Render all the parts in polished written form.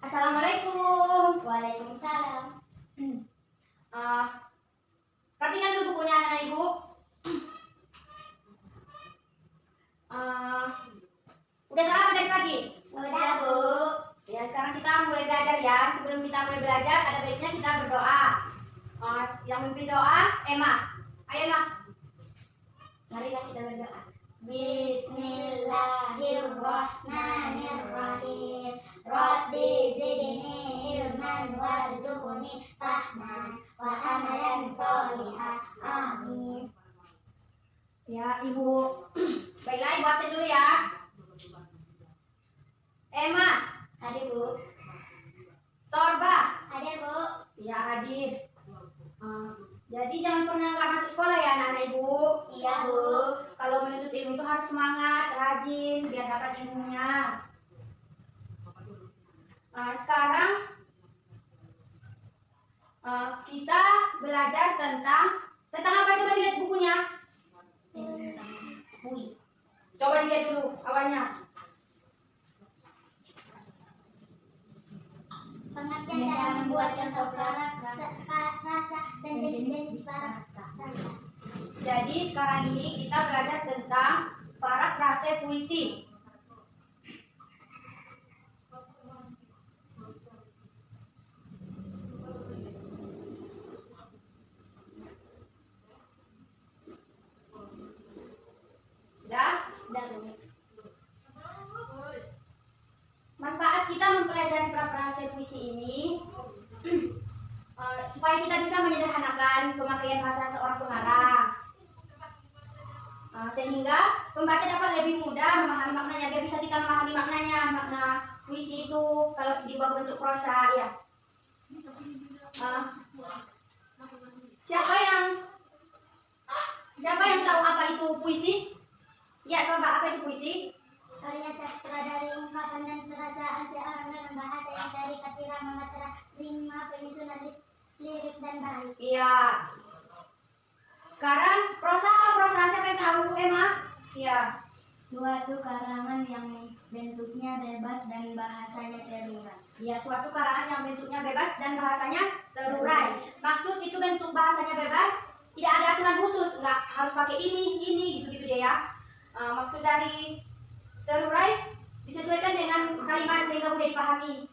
Assalamualaikum. Waalaikumsalam. Perhatikan dulu bukunya anak ibu. Udah sarapan dari pagi? Udah, Bu. Ya, sekarang kita mulai belajar ya. Sebelum kita mulai belajar, ada baiknya kita berdoa. Yang memimpin doa, Emma. Ayo, Emma. Marilah kita berdoa. Bismillahirrahmanirrahim. Rabbi zidni ilman warzuqni fahman wa amalan sholihan. Amin. Ya, Ibu. Baiklah, Ibu absen dulu ya. Emma. Hadir, Bu. Sorba. Hadir, Bu. Ya, hadir. Jadi jangan pernah nggak masuk sekolah ya anak-anak ibu. Iya, Bu. Kalau menuntut ilmu itu harus semangat, rajin, biar dapat ilmunya. Sekarang kita belajar tentang apa, coba dilihat bukunya. Coba dilihat dulu awalnya. Pengertian cara membuat contoh rasa dan jenis-jenis parafrase. Jadi sekarang ini kita belajar tentang parafrase puisi. Sudah? Manfaat kita mempelajari parafrase puisi ini supaya kita bisa menyederhanakan pemakaian bahasa seorang pengarang, sehingga pembaca dapat lebih mudah memahami maknanya. Biar bisa kita memahami maknanya, makna puisi itu kalau dibuat bentuk prosa ya. Siapa yang tahu apa itu puisi? Ya, coba, apa itu puisi? Karya sastra dari ungkapan dan perasaan seorang dengan bahasa yang dari irama materi, rima, penyusunan lirik dan bait. Iya. Sekarang prosa apa prosa? Siapa yang tahu, Emma? Iya. Suatu karangan yang bentuknya bebas dan bahasanya terurai. Iya, suatu karangan yang bentuknya bebas dan bahasanya terurai. Maksud itu bentuk bahasanya bebas, tidak ada aturan khusus, nggak harus pakai ini gitu deh ya. Maksud dari terurai disesuaikan dengan kalimat sehingga mudah dipahami.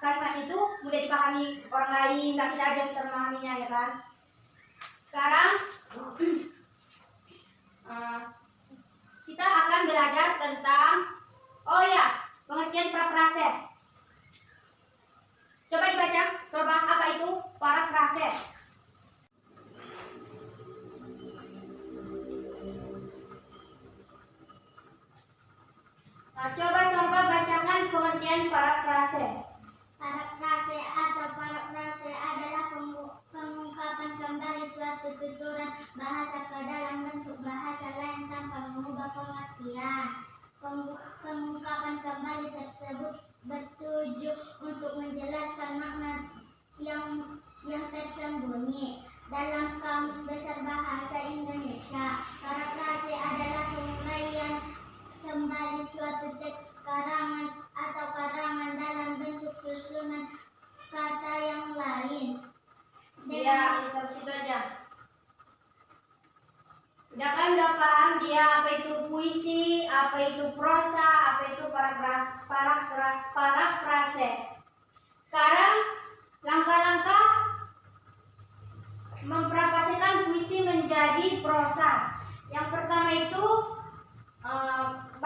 Kalimat itu mudah dipahami orang lain, nggak kita aja bisa memahaminya ya kan. Sekarang kita akan belajar tentang pengertian parafrase. Coba dibaca, coba apa itu parafrase? Coba Sorba bacakan pengertian parafrase. Parafrase atau parafrase adalah pengungkapan kembali suatu tuturan bahasa ke dalam bentuk bahasa lain tanpa mengubah pengertian. Pengungkapan kembali tersebut bertuju untuk menjelaskan makna yang tersembunyi. Dalam Kamus Besar Bahasa Indonesia, parafrase adalah penguraian kembali suatu teks karangan atau karangan dalam bentuk susunan kata yang lain. Dia sampai situ aja. Udah kan udah paham dia apa itu puisi, apa itu prosa, apa itu parafrase. Sekarang langkah-langkah memparafrasekan puisi menjadi prosa. Yang pertama itu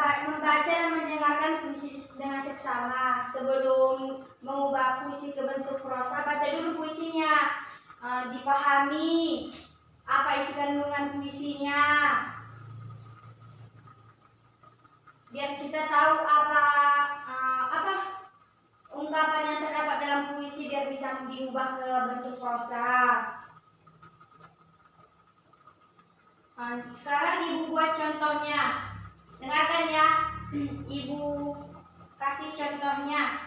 membaca dan mendengarkan puisi dengan seksama. Sebelum mengubah puisi ke bentuk prosa, baca dulu puisinya, dipahami apa isi kandungan puisinya, biar kita tahu apa ungkapan yang terdapat dalam puisi, biar bisa diubah ke bentuk prosa. Sekarang ibu buat contohnya. Dengarkan ya, ibu kasih contohnya.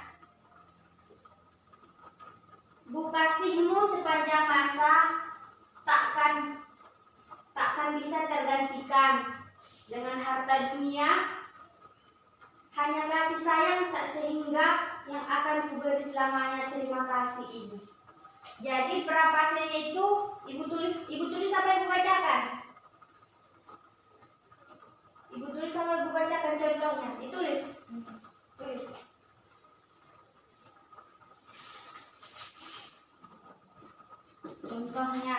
Bu kasihmu sepanjang masa takkan bisa tergantikan. Dengan harta dunia Hanya kasih sayang tak sehingga yang akan kuberi selamanya. Terima kasih Ibu. Jadi perapasnya itu ibu tulis apa yang ibu bacakan? Ibu tulis apa ibu bacakan contohnya? Ditulis. Tulis. Contohnya,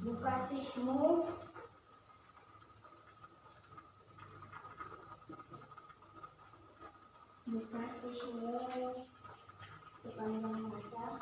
Bu kasihmu sepanjang masa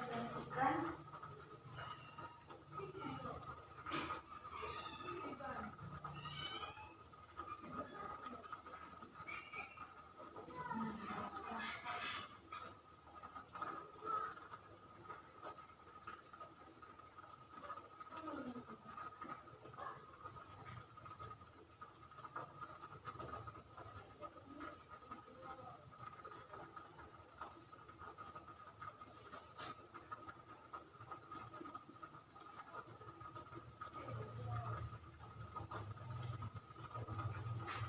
gantikan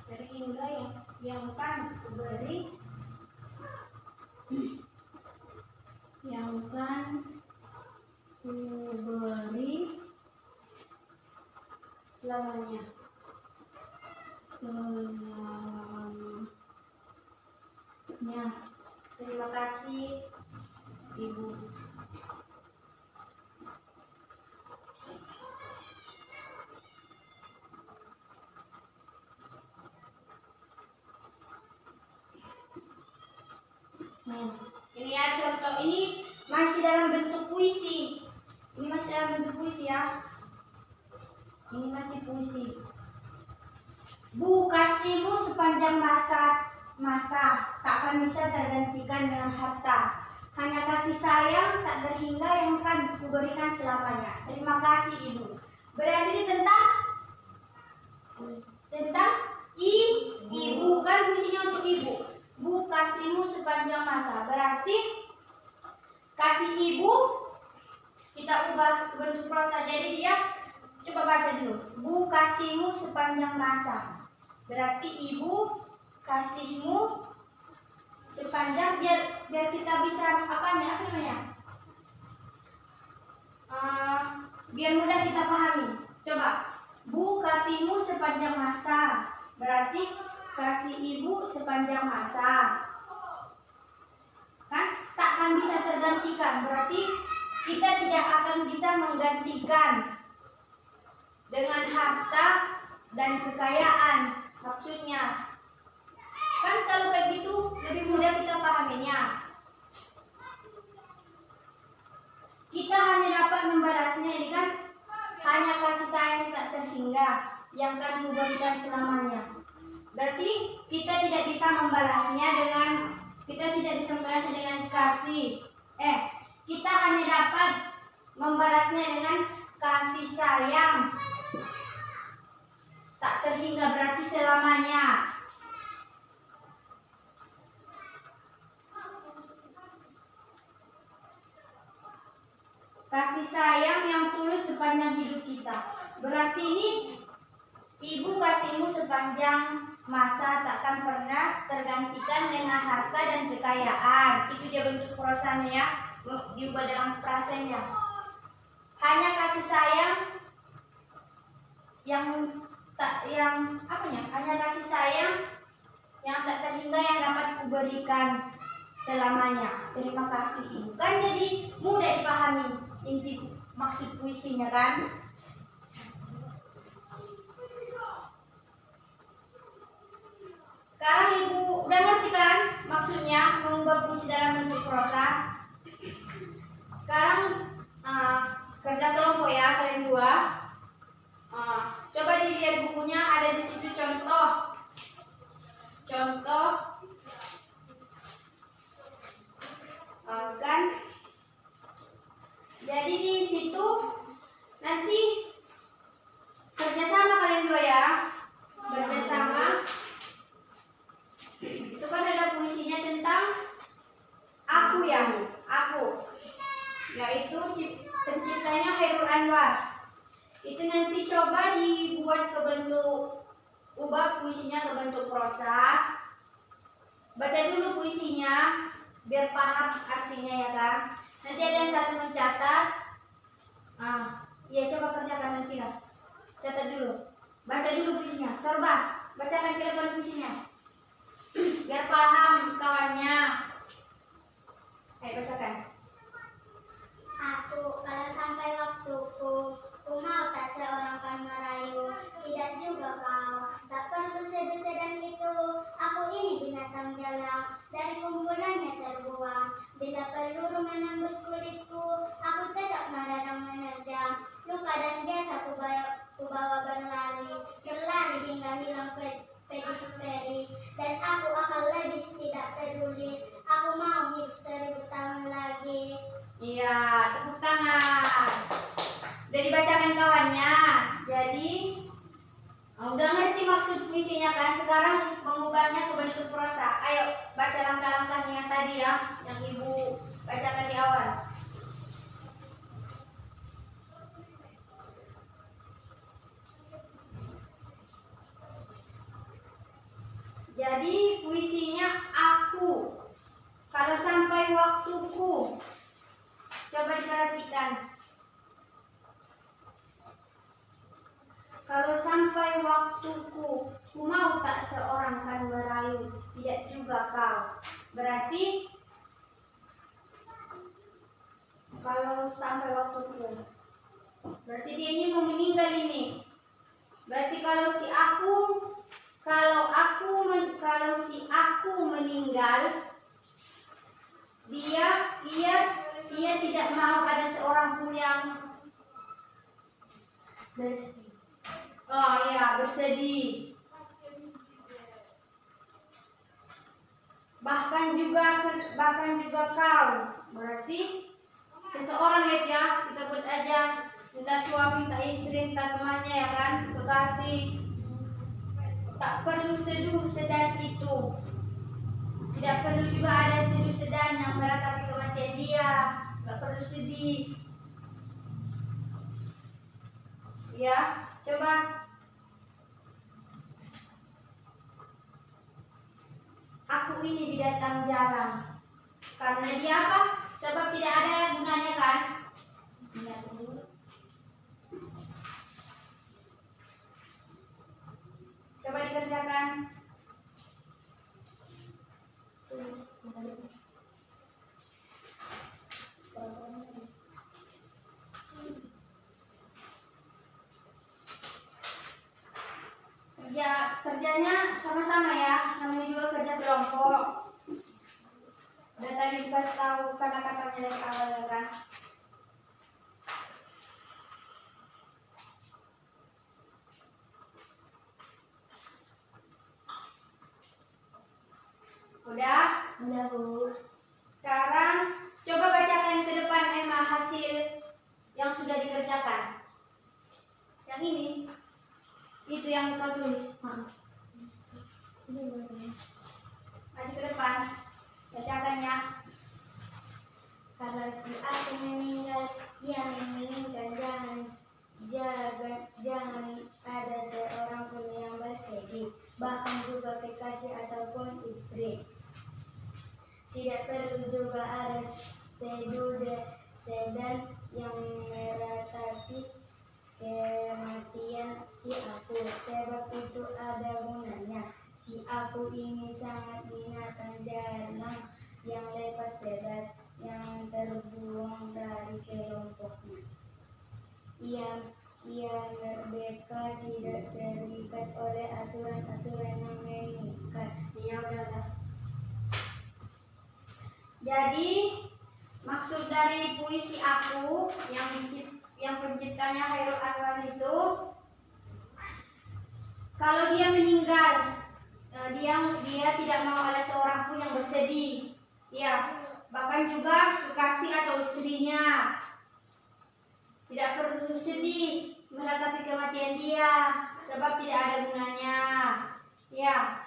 terhingga yang kan kuberi selamanya. Terima kasih Ibu. Ini ya contoh, ini masih dalam bentuk puisi. Ini masih dalam bentuk puisi ya. Ini masih puisi. Bu kasihmu sepanjang masa takkan bisa tergantikan dengan harta. Hanya kasih sayang tak terhingga yang akan kuberikan selamanya. Terima kasih Ibu. Berarti ini tentang ibu, kan puisinya untuk ibu. Bu kasihmu sepanjang masa, berarti kasih ibu kita ubah ke bentuk prosa. Jadi dia, coba baca dulu. Bu kasihmu sepanjang masa, berarti ibu kasihmu sepanjang, biar kita bisa apa namanya, biar mudah kita pahami. Coba, bu kasihmu sepanjang masa, berarti kasih ibu sepanjang masa, kan takkan bisa tergantikan, berarti kita tidak akan bisa menggantikan dengan harta dan kekayaan. Maksudnya kan kalau kayak gitu lebih mudah kita pahaminya. Kita hanya dapat membalasnya, ini kan hanya kasih sayang tak terhingga yang akan kuberikan selamanya. Berarti kita tidak bisa membalasnya dengan kasih. Kita hanya dapat membalasnya dengan kasih sayang tak terhingga, berarti selamanya. Kasih sayang yang tulus sepanjang hidup kita. Berarti ini ibu kasihmu sepanjang masa takkan pernah tergantikan dengan harta dan kekayaan. Itu dia bentuk prosanya ya, diubah dalam frasenya. Hanya kasih sayang hanya kasih sayang yang tak terhingga yang dapat kuberikan selamanya. Terima kasih Ibu. Kan jadi mudah dipahami inti maksud puisinya kan? Sekarang Ibu udah ngerti kan maksudnya mengubah puisi dalam bentuk prosa? Sekarang kerja kelompok ya kalian dua. Coba dilihat bukunya, ada di situ contoh kan itu nanti coba dibuat ke bentuk, ubah puisinya ke bentuk prosa. Baca dulu puisinya biar paham artinya ya kan. Nanti ada yang satu mencatat. Ya coba kerjakan nanti lah. Catat dulu. Baca dulu puisinya. Coba bacakan ke depan puisinya. Biar paham kawannya. Ayo bacakan. Aku kalau sampai waktuku, ku mau tak seorang kan merayu, tidak juga kau, tak perlu sedih-sedih itu. Aku ini binatang jalang, dari kumpulannya terbuang. Bila peluru menembus kulitku, aku tetap marah dan menerjang. Luka dan biasa ku bawa berlari hingga hilang peri, dan aku akan lebih tidak peduli. Aku mau hidup 1000 tahun lagi. Iya, tepuk tangan. Udah dibacakan kawannya. Jadi udah ngerti maksud puisinya kan? Sekarang mengubahnya ke bentuk prosa. Ayo baca langkah-langkahnya yang tadi ya, yang ibu bacakan di awal. Jadi puisinya aku. Kalau sampai waktuku. Coba diperhatikan. Kalau sampai waktuku, ku mau tak seorang kan merayu, tidak juga kau. Berarti kalau sampai waktuku, berarti dia ini mau meninggal ini. Berarti kalau si aku meninggal, dia tidak mau ada seorang pun yang bersedih. Bahkan juga kau. Berarti seseorang ya, kita buat aja, entah suami, entah istri, entah temannya ya kan, kekasih. Tak perlu sedan itu. Tidak perlu juga ada sedan yang meratapi kematian dia. Tak perlu sedih. Ya, coba. Aku ini binatang jalan. Karena dia apa? Sebab tidak ada gunanya kan? Coba dikerjakan. Kerjanya sama-sama ya, namanya juga kerja kelompok. Udah tadi dikasih tahu kata-katanya dari awal ya kan. Udah? Udah, Bu. Sekarang coba bacakan ke depan Emma hasil yang sudah dikerjakan. Yang ini. Itu yang kau tulis. Maju ke depan. Bacakan ya. Kalau si aku meninggal, yang meninggal jangan ada seorang pun yang bersedih, bahkan juga kekasih ataupun istri. Tidak perlu juga ada sedan yang meratapi kematian si aku, sebab itu ada gunanya. Si aku ini sangat binatang jalang yang lepas bebas, yang terbuang dari kelompoknya. Ia merdeka, tidak terikat oleh aturan-aturan yang mengikat. Iya udah. Jadi maksud dari puisi aku yang penciptanya Hairul Anwar itu, kalau dia meninggal, dia tidak mau ada seorang pun yang bersedih. Ya, bahkan juga kekasih atau istrinya tidak perlu sedih meratapi kematian dia, sebab tidak ada gunanya. Ya.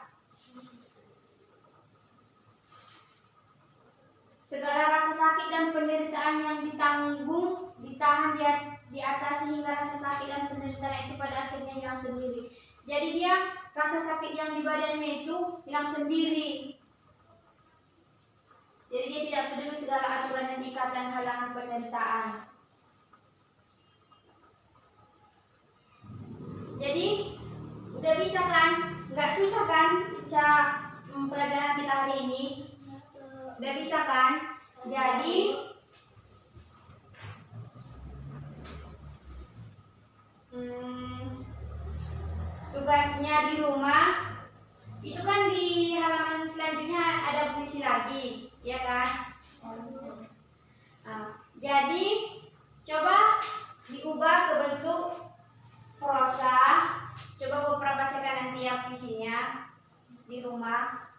Segala rasa sakit dan penderitaan yang ditahan di atas sehingga rasa sakit dan penderitaan itu pada akhirnya hilang sendiri. Jadi dia rasa sakit yang di badannya itu hilang sendiri. Jadi dia tidak peduli segala aturan dan ikatan halangan penderitaan. Jadi udah bisa kan? Nggak susah kan pelajaran kita hari ini? Udah bisa kan? Jadi tugasnya di rumah itu kan di halaman selanjutnya ada puisi lagi, ya kan? Jadi coba diubah ke bentuk prosa. Coba beberapa sekali nanti ya puisinya di rumah.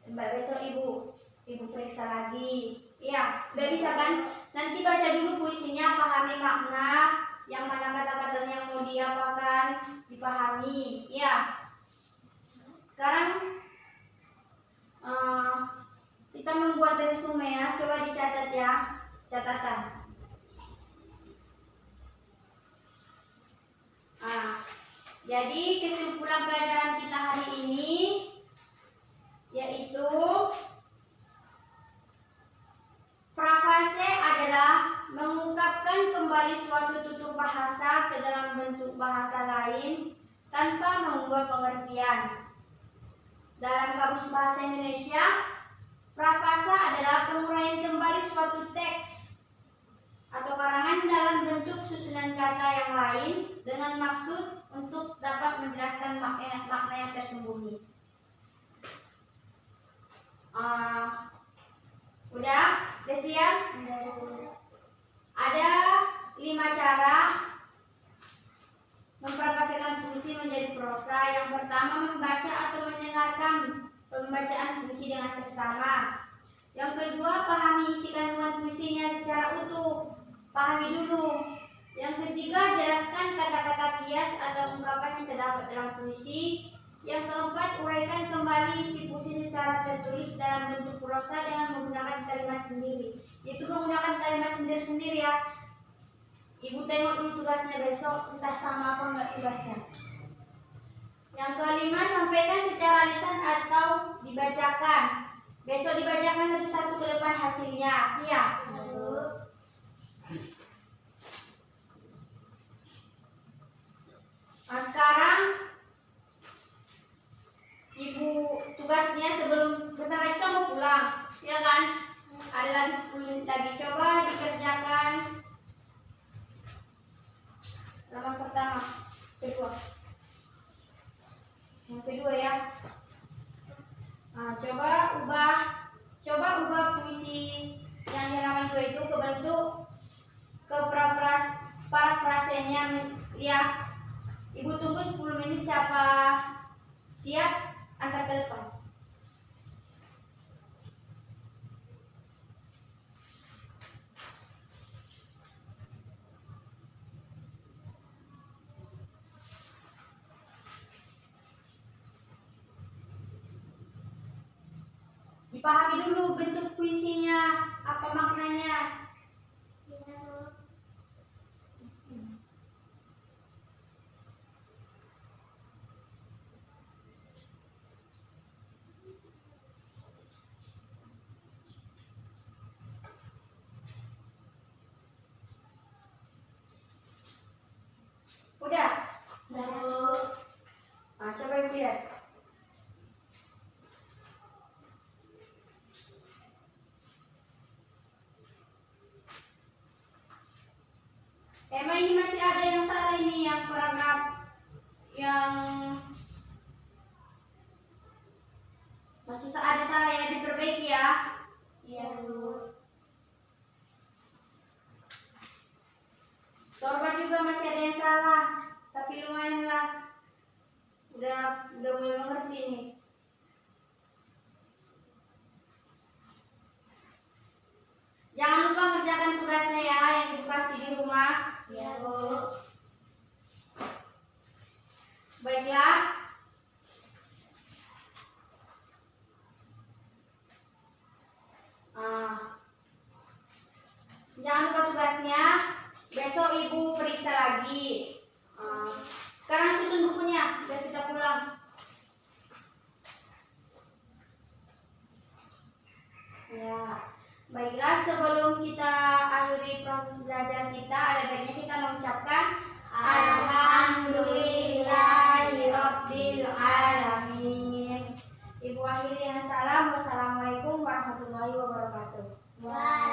Mbak besok ibu periksa lagi. Iya, udah bisa kan? Nanti baca dulu puisinya, pahami makna, yang mana kata-kata yang mau diapakan, dipahami. Iya. Sekarang kita membuat resume ya. Coba dicatat ya, catatan. Jadi kesimpulan pelajaran kita hari ini yaitu prafase adalah mengungkapkan kembali suatu tutur bahasa ke dalam bentuk bahasa lain tanpa mengubah pengertian. Dalam Kamus Bahasa Indonesia, prafasa adalah penguraian kembali suatu teks atau karangan dalam bentuk susunan kata yang lain dengan maksud untuk dapat menjelaskan makna yang tersembunyi. Udah siap? Ada 5 cara memperpasakan puisi menjadi prosa. Yang pertama, membaca atau mendengarkan pembacaan puisi dengan seksama. Yang kedua, pahami isi kandungan puisinya secara utuh. Pahami dulu. Yang ketiga, jelaskan kata-kata kias atau ungkapan yang terdapat dalam puisi. Yang keempat, uraikan kembali isi puisi secara tertulis dalam bentuk prosa dengan menggunakan kalimat sendiri. Itu menggunakan kalimat sendiri-sendiri ya. Ibu tengok dulu tugasnya besok, entah sama apa enggak tugasnya. Yang kelima, sampaikan secara lisan atau dibacakan. Besok dibacakan satu-satu ke depan hasilnya. Iya. Sekarang ibu tugasnya sebelum bentar lagi kamu pulang, ya kan? Ada lagi 10 menit lagi. Coba dikerjakan halaman pertama, kedua. Yang kedua ya. Coba ubah puisi yang di halaman 2 itu ke bentuk parafrasenya ya. Ibu tunggu 10 menit, siapa siap angkat telepon. Dipahami dulu bentuk puisinya, apa maknanya. Udah? Coba ibu lihat. Emang ini masih ada yang salah ini, yang paragraf yang masih ada salah ya, diperbaiki ya. Iya Bu. Sorban juga masih ada yang salah, tapi lumayan lah. Udah mulai mengerti ini. Jangan lupa kerjakan tugasnya ya yang ibu kasih di rumah. Ya Bu. Baiklah. Jangan lupa tugasnya. Ibu akhiri dengan salam. Wassalamualaikum warahmatullahi wabarakatuh. Waalaikumsalam.